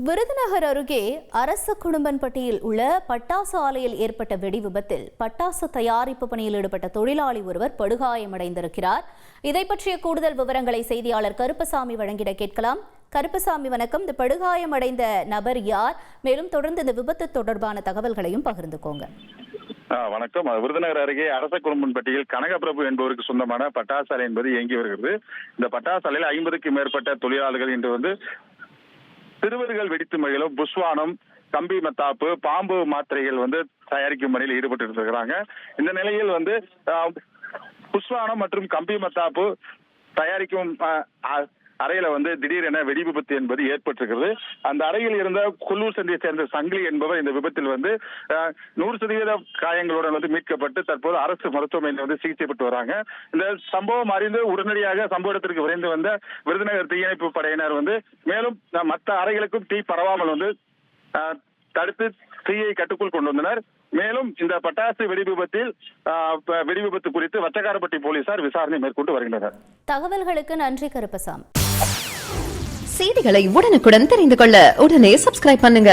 விருதுநகர் அருகே அரச குடும்பன்பட்டியில் உள்ள பட்டாசு ஆலையில் ஏற்பட்ட வெடி விபத்தில் பட்டாசு தயாரிப்பு பணியில் ஈடுபட்ட தொழிலாளி ஒருவர் படுகாயமடைந்திருக்கிறார். இதை பற்றிய கூடுதல் விவரங்களை செய்தியாளர் கருப்பசாமி வழங்கிட கேட்கலாம். கருப்பசாமி, வணக்கம். இந்த படுகாயமடைந்த நபர் யார்? மேலும் தொடர்ந்து இந்த விபத்து தொடர்பான தகவல்களையும் பகிர்ந்துக்கோங்க. வணக்கம். விருதுநகர் அருகே அரச குடும்பன்பட்டியில் கனகபிரபு என்பவருக்கு சொந்தமான பட்டாசு ஆலை என்பது இயங்கி வருகிறது. இந்த பட்டாசு ஆலையில் 50க்கும் மேற்பட்ட தொழிலாளர்கள் இன்று சிறுவர்கள் வெடித்து மகிழும் புஷ்வானம், கம்பி மத்தாப்பு, பாம்பு மாத்திரைகள் தயாரிக்கும் பணியில் ஈடுபட்டு இருக்கிறாங்க. இந்த நிலையில் புஷ்வானம் மற்றும் கம்பி மத்தாப்பு தயாரிக்கும் அறையில திடீரென வெடி விபத்து என்பது ஏற்பட்டிருக்கிறது. அந்த அறையில் இருந்த குள்ளூர் சந்தையை சேர்ந்த சங்கிலி என்பவர் இந்த விபத்தில் 100% காயங்களுடன் மீட்கப்பட்டு தற்போது அரசு மருத்துவமனையில் சிகிச்சை பெற்று வராங்க. இந்த சம்பவம் அறிந்து உடனடியாக சம்பவ இடத்திற்கு விரைந்து வந்த விருதுநகர் தீயணைப்பு படையினர் மேலும் மற்ற அறைகளுக்கும் தீ பரவாமல் தடுத்து தீயை கட்டுக்குள் கொண்டு வந்தனர். மேலும் இந்த பட்டாசு வெடி விபத்து குறித்து வச்சக்காரப்பட்டி போலீசார் விசாரணை மேற்கொண்டு வருகின்றனர். தகவல்களுக்கு நன்றி கருப்பசாமி. செய்திகளை உடனுக்குடன் தெரிந்து கொள்ள உடனே சப்ஸ்கிரைப் பண்ணுங்க.